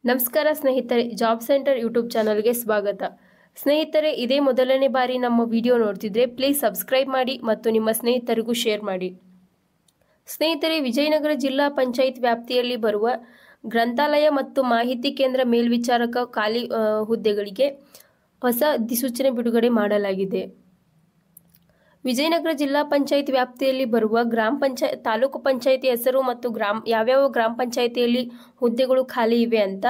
ನಮಸ್ಕಾರ ಸ್ನೇಹಿತರೆ, job centre YouTube ಚಾನಲ್ಗೆ ಸ್ವಾಗತ. ಸ್ನೇಹಿತರೆ, ಇದೇ ಮೊದಲನೇ ಬಾರಿ ನಮ್ಮ ವಿಡಿಯೋ ನೋಡ್ತಿದ್ರೆ ಪ್ಲೀಸ್ ಸಬ್ಸ್ಕ್ರೈಬ್ ಮಾಡಿ ಮತ್ತು ನಿಮ್ಮ ಸ್ನೇಹಿತರಿಗೂ ಶೇರ್ ಮಾಡಿ. ಸ್ನೇಹಿತರೆ, ವಿಜಯನಗರ ಜಿಲ್ಲಾ ಪಂಚಾಯತ್ ವ್ಯಾಪ್ತಿಯಲ್ಲಿ ಬರುವ ಗ್ರಂಥಾಲಯ ಮತ್ತು ಮಾಹಿತಿ ಕೇಂದ್ರ ಮೇಲ್ವಿಚಾರಕ ಖಾಲಿ ಹುದ್ದೆಗಳಿಗೆ ಹೊಸ ಅಧಿಸೂಚನೆ ಬಿಡುಗಡೆ ಮಾಡಲಾಗಿದೆ. ವಿಜಯನಗರ ಜಿಲ್ಲಾ ಪಂಚಾಯತ್ ವ್ಯಾಪ್ತಿಯಲ್ಲಿ ಬರುವ ತಾಲೂಕು ಪಂಚಾಯತಿ ಹೆಸರು ಮತ್ತು ಯಾವ್ಯಾವ ಗ್ರಾಮ ಪಂಚಾಯತಿಯಲ್ಲಿ ಹುದ್ದೆಗಳು ಖಾಲಿ ಇವೆ ಅಂತ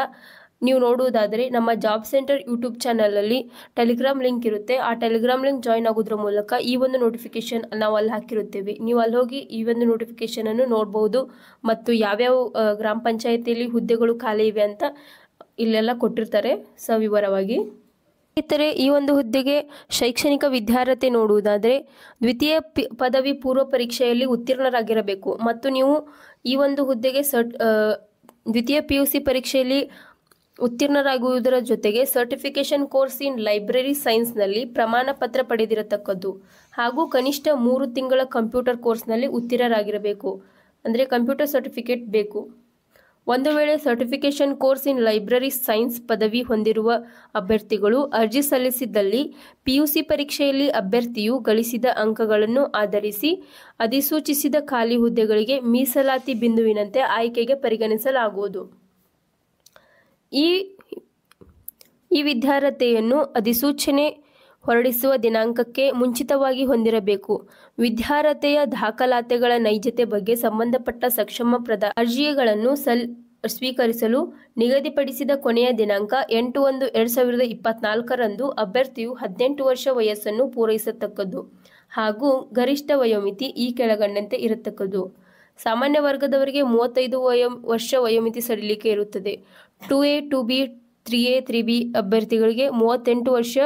ನೀವು ನೋಡುವುದಾದರೆ ನಮ್ಮ ಜಾಬ್ ಸೆಂಟರ್ ಯೂಟ್ಯೂಬ್ ಚಾನಲಲ್ಲಿ ಟೆಲಿಗ್ರಾಮ್ ಲಿಂಕ್ ಇರುತ್ತೆ. ಆ ಟೆಲಿಗ್ರಾಮ್ ಲಿಂಕ್ ಜಾಯಿನ್ ಆಗೋದ್ರ ಮೂಲಕ ಈ ಒಂದು ನೋಟಿಫಿಕೇಶನ್ ನಾವು ಅಲ್ಲಿ ಹಾಕಿರುತ್ತೇವೆ. ನೀವು ಅಲ್ಲಿ ಹೋಗಿ ಈ ಒಂದು ನೋಟಿಫಿಕೇಶನ್ ಅನ್ನು ನೋಡಬಹುದು ಮತ್ತು ಯಾವ್ಯಾವ ಗ್ರಾಮ ಪಂಚಾಯತಿಯಲ್ಲಿ ಹುದ್ದೆಗಳು ಖಾಲಿ ಇವೆ ಅಂತ ಇಲ್ಲೆಲ್ಲ ಕೊಟ್ಟಿರ್ತಾರೆ ಸವಿವರವಾಗಿ. ಸ್ನೇಹಿತರೆ, ಈ ಒಂದು ಹುದ್ದೆಗೆ ಶೈಕ್ಷಣಿಕ ವಿದ್ಯಾರ್ಹತೆ ನೋಡುವುದಾದರೆ ದ್ವಿತೀಯ ಪದವಿ ಪೂರ್ವ ಪರೀಕ್ಷೆಯಲ್ಲಿ ಉತ್ತೀರ್ಣರಾಗಿರಬೇಕು ಮತ್ತು ನೀವು ಈ ಒಂದು ಹುದ್ದೆಗೆ ದ್ವಿತೀಯ PUC ಪರೀಕ್ಷೆಯಲ್ಲಿ ಉತ್ತೀರ್ಣರಾಗುವುದರ ಜೊತೆಗೆ ಸರ್ಟಿಫಿಕೇಶನ್ ಕೋರ್ಸ್ ಇನ್ ಲೈಬ್ರರಿ ಸೈನ್ಸ್ನಲ್ಲಿ ಪ್ರಮಾಣ ಪತ್ರ ಪಡೆದಿರತಕ್ಕದ್ದು ಹಾಗೂ ಕನಿಷ್ಠ 3 ತಿಂಗಳ ಕಂಪ್ಯೂಟರ್ ಕೋರ್ಸ್ನಲ್ಲಿ ಉತ್ತೀರ್ಣರಾಗಿರಬೇಕು. ಅಂದರೆ ಕಂಪ್ಯೂಟರ್ ಸರ್ಟಿಫಿಕೇಟ್ ಬೇಕು. ಒಂದು ವೇಳೆ certification course in library science ಪದವಿ ಹೊಂದಿರುವ ಅಭ್ಯರ್ಥಿಗಳು ಅರ್ಜಿ ಸಲ್ಲಿಸಿದ್ದಲ್ಲಿ PUC ಪರೀಕ್ಷೆಯಲ್ಲಿ ಅಭ್ಯರ್ಥಿಯು ಗಳಿಸಿದ ಅಂಕಗಳನ್ನು ಆಧರಿಸಿ ಅಧಿಸೂಚಿಸಿದ ಖಾಲಿ ಹುದ್ದೆಗಳಿಗೆ ಮೀಸಲಾತಿ ಬಿಂದುವಿನಂತೆ ಆಯ್ಕೆಗೆ ಪರಿಗಣಿಸಲಾಗುವುದು. ಈ ವಿದ್ಯಾರ್ಹತೆಯನ್ನು ಅಧಿಸೂಚನೆ ಹೊರಡಿಸುವ ದಿನಾಂಕಕ್ಕೆ ಮುಂಚಿತವಾಗಿ ಹೊಂದಿರಬೇಕು. ವಿದ್ಯಾರ್ಹತೆಯ ದಾಖಲಾತಿಗಳ ನೈಜತೆ ಬಗ್ಗೆ ಸಂಬಂಧಪಟ್ಟ ಸಕ್ಷಮ ಅರ್ಜಿಗಳನ್ನು ಸ್ವೀಕರಿಸಲು ನಿಗದಿಪಡಿಸಿದ ಕೊನೆಯ ದಿನಾಂಕ 8/1/2024 ಅಭ್ಯರ್ಥಿಯು 18 ವರ್ಷ ವಯಸ್ಸನ್ನು ಪೂರೈಸತಕ್ಕದ್ದು ಹಾಗೂ ಗರಿಷ್ಠ ವಯೋಮಿತಿ ಈ ಕೆಳಗಂಡಂತೆ ಇರತಕ್ಕದ್ದು. ಸಾಮಾನ್ಯ ವರ್ಗದವರಿಗೆ 35 ವರ್ಷ ವಯೋಮಿತಿ ಸಡಿಲಿಕೆ ಇರುತ್ತದೆ. 2A 2B 3A 3B ಅಭ್ಯರ್ಥಿಗಳಿಗೆ 38 ವರ್ಷ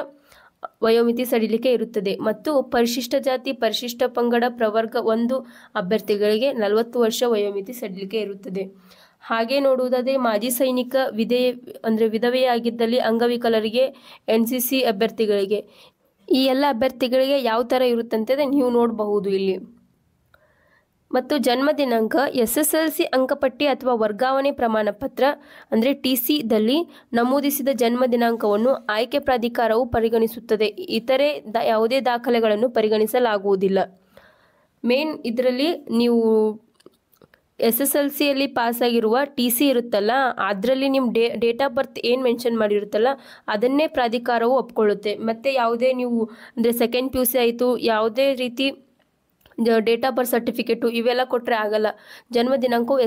ವಯೋಮಿತಿ ಸಡಿಲಿಕೆ ಇರುತ್ತದೆ ಮತ್ತು ಪರಿಶಿಷ್ಟ ಜಾತಿ ಪರಿಶಿಷ್ಟ ಪಂಗಡ ಪ್ರವರ್ಗ 1 ಅಭ್ಯರ್ಥಿಗಳಿಗೆ 40 ವರ್ಷ ವಯೋಮಿತಿ ಸಡಿಲಿಕೆ ಇರುತ್ತದೆ. ಹಾಗೆ ನೋಡುವುದಾದರೆ ಮಾಜಿ ಸೈನಿಕ ವಿಧವೆಯಾಗಿದ್ದಲ್ಲಿ ಅಂಗವಿಕಲರಿಗೆ NCC ಅಭ್ಯರ್ಥಿಗಳಿಗೆ ಈ ಎಲ್ಲ ಅಭ್ಯರ್ಥಿಗಳಿಗೆ ಯಾವ ಥರ ಇರುತ್ತಂತೆ ನೀವು ನೋಡಬಹುದು ಇಲ್ಲಿ. ಮತ್ತು ಜನ್ಮ ದಿನಾಂಕ SSLC ಅಂಕಪಟ್ಟಿ ಅಥವಾ ವರ್ಗಾವಣೆ ಪ್ರಮಾಣ ಪತ್ರ ಅಂದರೆ TC ದಲ್ಲಿ ನಮೂದಿಸಿದ ಜನ್ಮ ದಿನಾಂಕವನ್ನು ಆಯ್ಕೆ ಪ್ರಾಧಿಕಾರವು ಪರಿಗಣಿಸುತ್ತದೆ. ಇತರೆ ಯಾವುದೇ ದಾಖಲೆಗಳನ್ನು ಪರಿಗಣಿಸಲಾಗುವುದಿಲ್ಲ. ಮೇನ್ ಇದರಲ್ಲಿ ನೀವು SSLCಯಲ್ಲಿ ಪಾಸ್ ಆಗಿರುವ TC ಇರುತ್ತಲ್ಲ, ಅದರಲ್ಲಿ ನಿಮ್ಮ ಡೇಟ್ ಆಫ್ ಬರ್ತ್ ಏನು ಮೆನ್ಷನ್ ಮಾಡಿರುತ್ತಲ್ಲ ಅದನ್ನೇ ಪ್ರಾಧಿಕಾರವು ಒಪ್ಕೊಳ್ಳುತ್ತೆ. ಮತ್ತು ಯಾವುದೇ ನೀವು ಅಂದರೆ ಸೆಕೆಂಡ್ PUC ಆಯಿತು ಯಾವುದೇ ರೀತಿ ಡೇಟ್ ಆಫ್ ಬರ್ತ್ ಸರ್ಟಿಫಿಕೇಟು ಇವೆಲ್ಲ ಕೊಟ್ಟರೆ ಆಗಲ್ಲ. ಜನ್ಮ ದಿನಾಂಕವು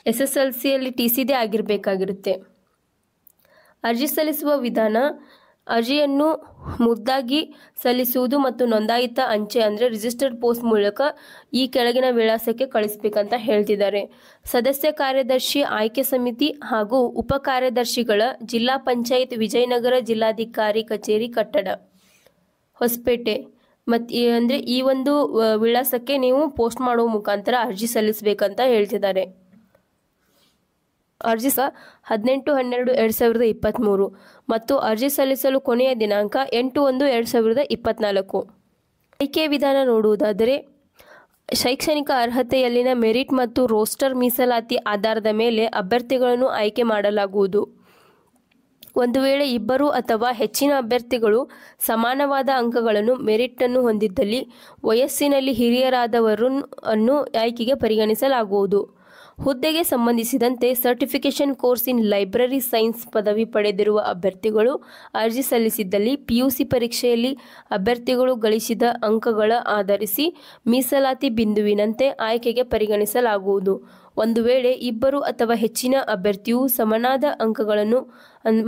SSLCಯಲ್ಲಿ TCದೇ ಆಗಿರಬೇಕಾಗಿರುತ್ತೆ. ಅರ್ಜಿ ಸಲ್ಲಿಸುವ ವಿಧಾನ: ಅರ್ಜಿಯನ್ನು ಮುದ್ದಾಗಿ ಸಲ್ಲಿಸುವುದು ಮತ್ತು ನೋಂದಾಯಿತ ಅಂಚೆ ಅಂದರೆ ರಿಜಿಸ್ಟರ್ಡ್ ಪೋಸ್ಟ್ ಮೂಲಕ ಈ ಕೆಳಗಿನ ವಿಳಾಸಕ್ಕೆ ಕಳಿಸಬೇಕಂತ ಹೇಳ್ತಿದ್ದಾರೆ. ಸದಸ್ಯ ಕಾರ್ಯದರ್ಶಿ ಆಯ್ಕೆ ಸಮಿತಿ ಹಾಗೂ ಉಪ ಕಾರ್ಯದರ್ಶಿಗಳ ಜಿಲ್ಲಾ ಪಂಚಾಯತ್ ವಿಜಯನಗರ ಜಿಲ್ಲಾಧಿಕಾರಿ ಕಚೇರಿ ಕಟ್ಟಡ ಹೊಸಪೇಟೆ ಅಂದರೆ ಈ ಒಂದು ವಿಳಾಸಕ್ಕೆ ನೀವು ಪೋಸ್ಟ್ ಮಾಡುವ ಮುಖಾಂತರ ಅರ್ಜಿ ಸಲ್ಲಿಸಬೇಕಂತ ಹೇಳ್ತಿದ್ದಾರೆ. ಅರ್ಜಿ 18/12/2023 ಮತ್ತು ಅರ್ಜಿ ಸಲ್ಲಿಸಲು ಕೊನೆಯ ದಿನಾಂಕ 8/1/2024. ಆಯ್ಕೆ ವಿಧಾನ ನೋಡುವುದಾದರೆ ಶೈಕ್ಷಣಿಕ ಅರ್ಹತೆಯಲ್ಲಿನ ಮೆರಿಟ್ ಮತ್ತು ರೋಸ್ಟರ್ ಮೀಸಲಾತಿ ಆಧಾರದ ಮೇಲೆ ಅಭ್ಯರ್ಥಿಗಳನ್ನು ಆಯ್ಕೆ ಮಾಡಲಾಗುವುದು. ಒಂದು ವೇಳೆ ಇಬ್ಬರು ಅಥವಾ ಹೆಚ್ಚಿನ ಅಭ್ಯರ್ಥಿಗಳು ಸಮಾನವಾದ ಅಂಕಗಳನ್ನು ಮೆರಿಟನ್ನು ಹೊಂದಿದ್ದಲ್ಲಿ ವಯಸ್ಸಿನಲ್ಲಿ ಹಿರಿಯರಾದವರನ್ನು ಆಯ್ಕೆಗೆ ಪರಿಗಣಿಸಲಾಗುವುದು. ಹುದ್ದೆಗೆ ಸಂಬಂಧಿಸಿದಂತೆ certification course in library science ಪದವಿ ಪಡೆದಿರುವ ಅಭ್ಯರ್ಥಿಗಳು ಅರ್ಜಿ ಸಲ್ಲಿಸಿದ್ದಲ್ಲಿ PUC ಪರೀಕ್ಷೆಯಲ್ಲಿ ಅಭ್ಯರ್ಥಿಗಳು ಗಳಿಸಿದ ಅಂಕಗಳ ಆಧರಿಸಿ ಮೀಸಲಾತಿ ಬಿಂದುವಿನಂತೆ ಆಯ್ಕೆಗೆ ಪರಿಗಣಿಸಲಾಗುವುದು. ಒಂದು ವೇಳೆ ಇಬ್ಬರು ಅಥವಾ ಹೆಚ್ಚಿನ ಅಭ್ಯರ್ಥಿಯು ಸಮನಾದ ಅಂಕಗಳನ್ನು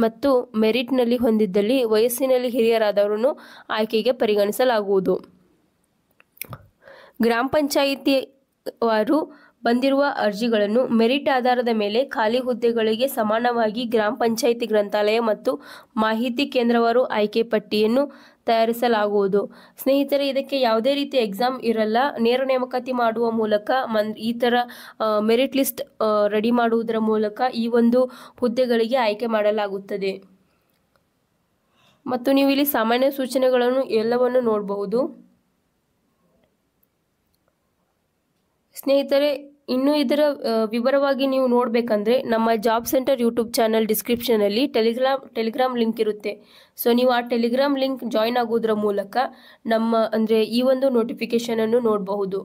ಮತ್ತು ಮೆರಿಟ್ನಲ್ಲಿ ಹೊಂದಿದ್ದಲ್ಲಿ ವಯಸ್ಸಿನಲ್ಲಿ ಹಿರಿಯರಾದವರನ್ನು ಆಯ್ಕೆಗೆ ಪರಿಗಣಿಸಲಾಗುವುದು. ಗ್ರಾಮ ಪಂಚಾಯಿತಿ ವಾರು ಬಂದಿರುವ ಅರ್ಜಿಗಳನ್ನು ಮೆರಿಟ್ ಆಧಾರದ ಮೇಲೆ ಖಾಲಿ ಹುದ್ದೆಗಳಿಗೆ ಸಮಾನವಾಗಿ ಗ್ರಾಮ ಪಂಚಾಯಿತಿ ಗ್ರಂಥಾಲಯ ಮತ್ತು ಮಾಹಿತಿ ಕೇಂದ್ರವಾರು ಆಯ್ಕೆ ಪಟ್ಟಿಯನ್ನು ತಯಾರಿಸಲಾಗುವುದು. ಸ್ನೇಹಿತರೆ, ಇದಕ್ಕೆ ಯಾವುದೇ ರೀತಿ ಎಕ್ಸಾಮ್ ಇರಲ್ಲ. ನೇರ ನೇಮಕಾತಿ ಮಾಡುವ ಮೂಲಕ ಈ ಥರ ಮೆರಿಟ್ ಲಿಸ್ಟ್ ರೆಡಿ ಮಾಡುವುದರ ಮೂಲಕ ಈ ಒಂದು ಹುದ್ದೆಗಳಿಗೆ ಆಯ್ಕೆ ಮಾಡಲಾಗುತ್ತದೆ. ಮತ್ತು ನೀವು ಇಲ್ಲಿ ಸಾಮಾನ್ಯ ಸೂಚನೆಗಳನ್ನು ಎಲ್ಲವನ್ನು ನೋಡಬಹುದು. ಸ್ನೇಹಿತರೆ, ಇನ್ನು ಇದರ ವಿವರವಾಗಿ ನೀವು ನೋಡಬೇಕಂದ್ರೆ ನಮ್ಮ ಜಾಬ್ ಸೆಂಟರ್ ಯೂಟ್ಯೂಬ್ ಚಾನಲ್ ಡಿಸ್ಕ್ರಿಪ್ಷನಲ್ಲಿ ಟೆಲಿಗ್ರಾಮ್ ಲಿಂಕ್ ಇರುತ್ತೆ. ಸೊ ನೀವು ಆ ಟೆಲಿಗ್ರಾಮ್ ಲಿಂಕ್ ಜಾಯ್ನ್ ಆಗೋದ್ರ ಮೂಲಕ ನಮ್ಮ ಅಂದರೆ ಈ ಒಂದು ನೋಟಿಫಿಕೇಶನ್ ಅನ್ನು ನೋಡಬಹುದು.